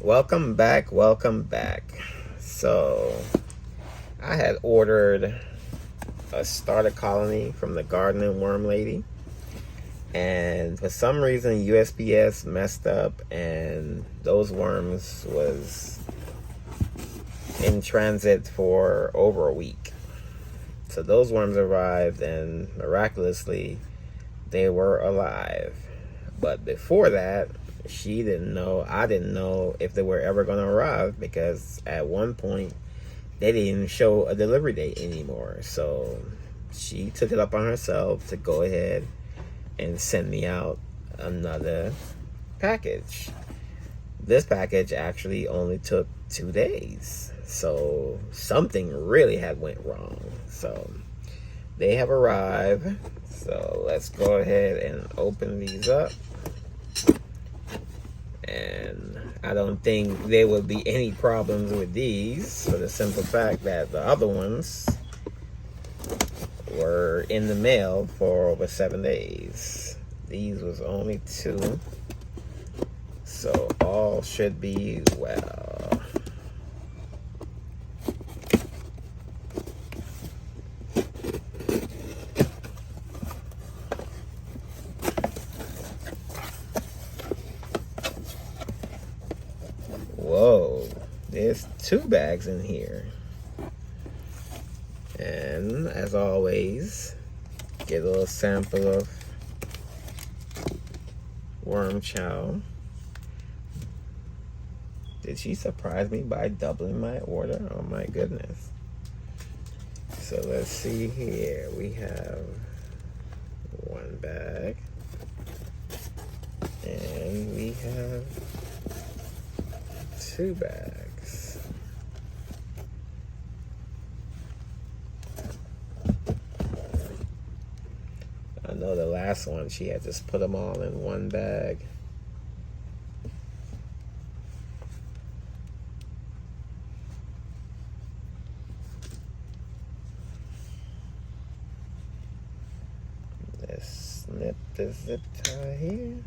Welcome back, welcome back. So, I had ordered a starter colony from the Garden and Worm Lady, and for some reason USPS messed up and those worms was in transit for over a week. So those worms arrived and miraculously they were alive. But before that, she didn't know, I didn't know if they were ever going to arrive, because at one point they didn't even show a delivery date anymore. So she took it up on herself to go ahead and send me out another package. This package actually only took 2 days. So something really had went wrong. So they have arrived. So let's go ahead and open these up. And I don't think there will be any problems with these, for the simple fact that the other ones were in the mail for over 7 days. These was only 2. So all should be well. Whoa, there's 2 bags in here. And as always, get a little sample of worm chow. Did she surprise me by doubling my order? Oh my goodness. So let's see here. We have 1 bag. And we have 2 bags. I know the last one, she had just put them all in 1 bag. Let's snip this zip tie here.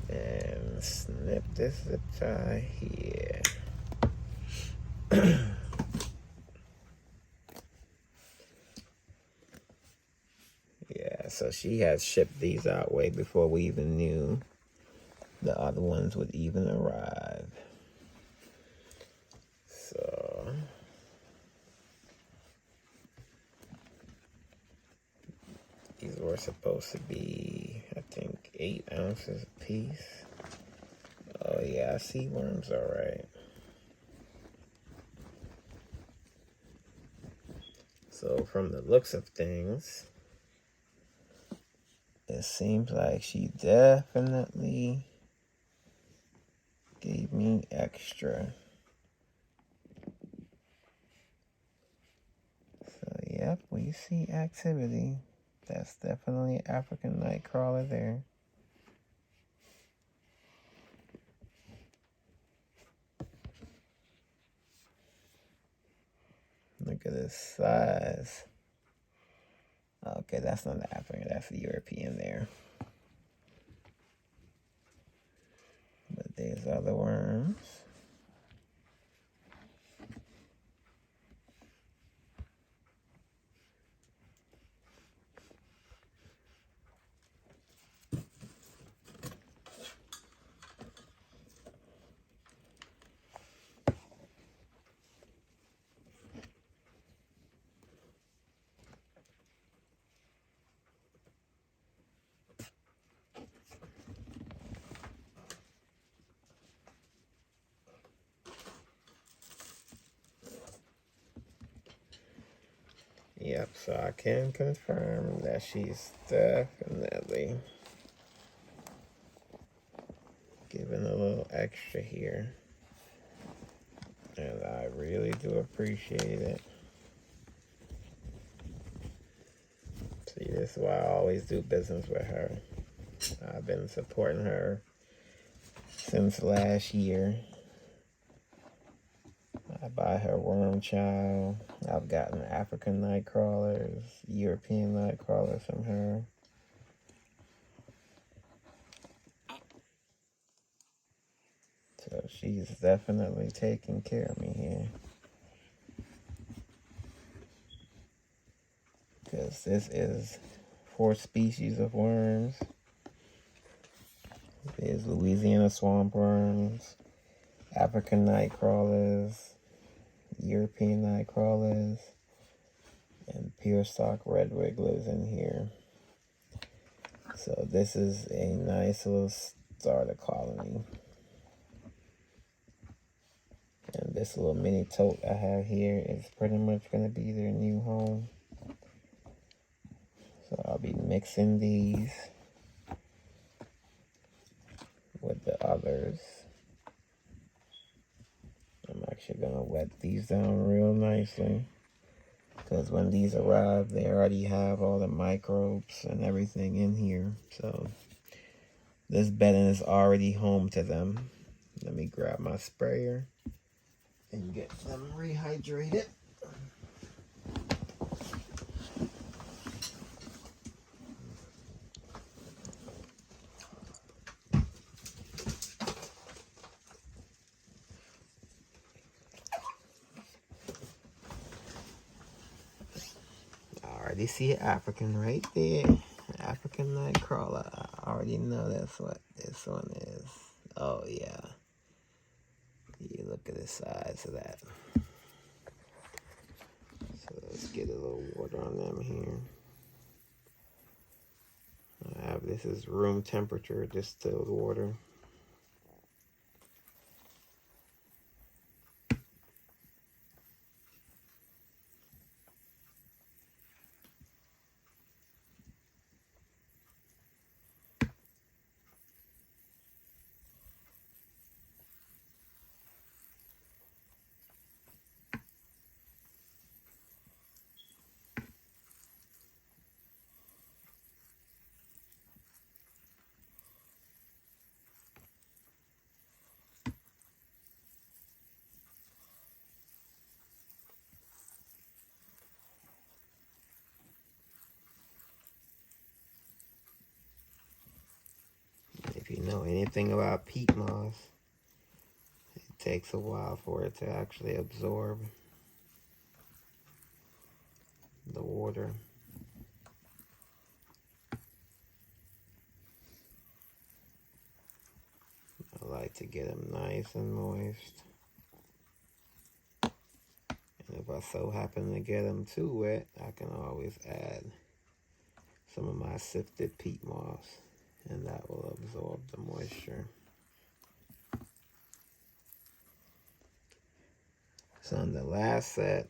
And snip this zip tie here. Yeah, so she had shipped these out way before we even knew the other ones would even arrive. So these were supposed to be, I think, 8 ounces a piece. Oh yeah, I see worms, all right. So from the looks of things, it seems like she definitely gave me extra. So yep, we see activity. That's definitely an African nightcrawler there. Look at this size. Okay, that's not the African, that's the European there. But there's other worms. Yep, so I can confirm that she's definitely giving a little extra here. And I really do appreciate it. See, this is why I always do business with her. I've been supporting her since last year. I buy her worm chow. I've gotten African night crawlers, European night crawlers from her. So So she's definitely taking care of me here. Because this is 4 species of worms. There's Louisiana swamp worms, African night crawlers, European night crawlers, and pure stock red wigglers in here. So this is a nice little starter colony. And this little mini tote I have here is pretty much going to be their new home. So I'll be mixing these with the others. I'm actually going to wet these down real nicely, because when these arrive, they already have all the microbes and everything in here. So this bedding is already home to them. Let me grab my sprayer and get them rehydrated. Already see an African right there. African night crawler. I already know that's what this one is. Oh yeah. You look at the size of that. So let's get a little water on them here. This is room temperature distilled water. If you know anything about peat moss, it takes a while for it to actually absorb the water. I like to get them nice and moist. And if I so happen to get them too wet, I can always add some of my sifted peat moss, and that will absorb the moisture. So on the last set,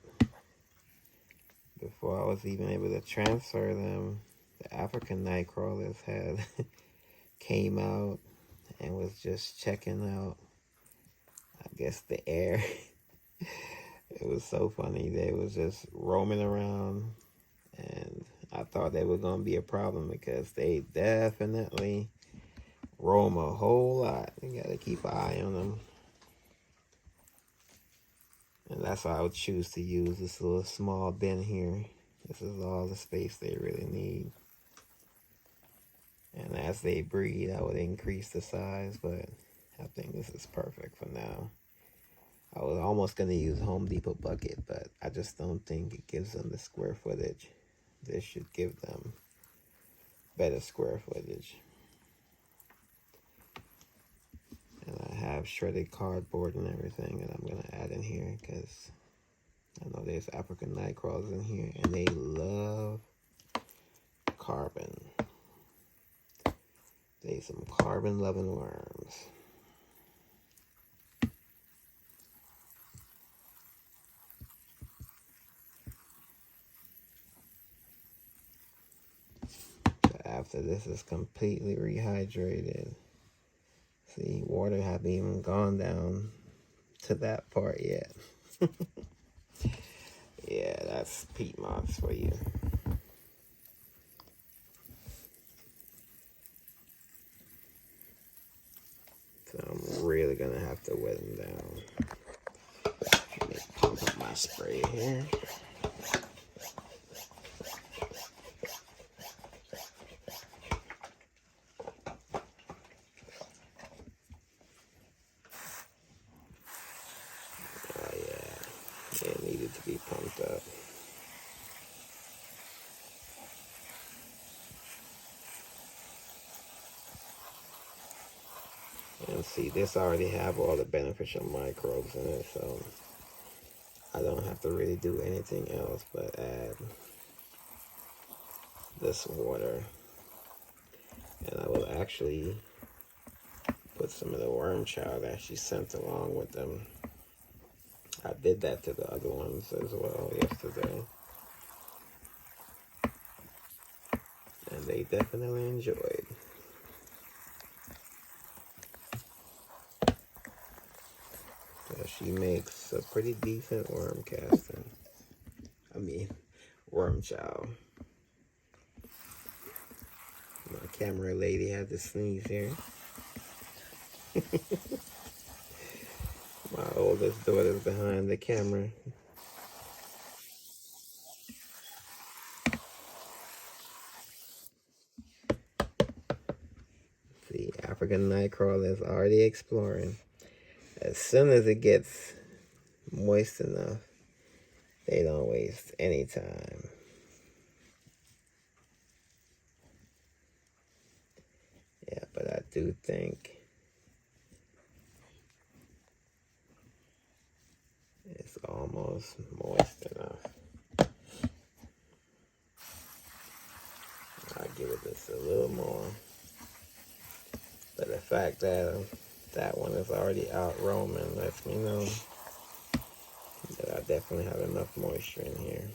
before I was even able to transfer them, the African night crawlers had came out and was just checking out, I guess, the air. It was so funny. They was just roaming around, and I thought they were going to be a problem because they definitely roam a whole lot. You got to keep an eye on them. And that's why I would choose to use this little small bin here. This is all the space they really need. And as they breed, I would increase the size, but I think this is perfect for now. I was almost going to use Home Depot bucket, but I just don't think it gives them the square footage. This should give them better square footage. And I have shredded cardboard and everything that I'm going to add in here, because I know there's African night crawlers in here, and they love carbon. They some carbon-loving worms. So after this is completely rehydrated, see, water haven't even gone down to that part yet. Yeah, that's peat moss for you. So I'm really gonna have to wet them down. Let me pump up my spray here. It needed to be pumped up. And see, this already have all the beneficial microbes in it, so I don't have to really do anything else but add this water. And I will actually put some of the worm chow that she sent along with them. I did that to the other ones as well yesterday. And they definitely enjoyed. So she makes a pretty decent worm casting. I mean, worm chow. My camera lady had to sneeze here. My oldest daughter's behind the camera. See, African nightcrawler is already exploring. As soon as it gets moist enough, they don't waste any time. Yeah, but I do think it's almost moist enough. I'll give it just a little more. But the fact that that one is already out roaming lets me know that I definitely have enough moisture in here.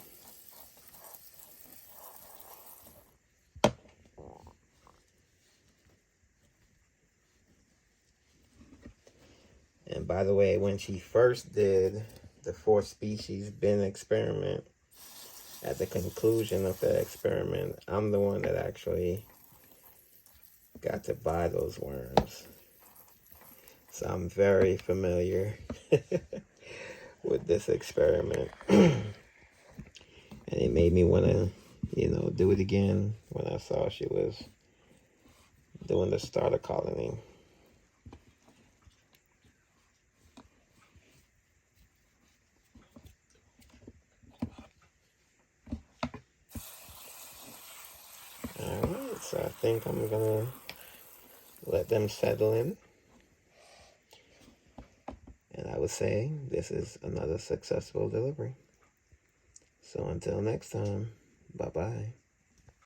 And by the way, when she first did the 4-species bin experiment, at the conclusion of that experiment, I'm the one that actually got to buy those worms. So I'm very familiar with this experiment. And it made me want to, do it again when I saw she was doing the starter colony. Alright, so I think I'm gonna let them settle in. And I would say this is another successful delivery. So until next time, bye-bye.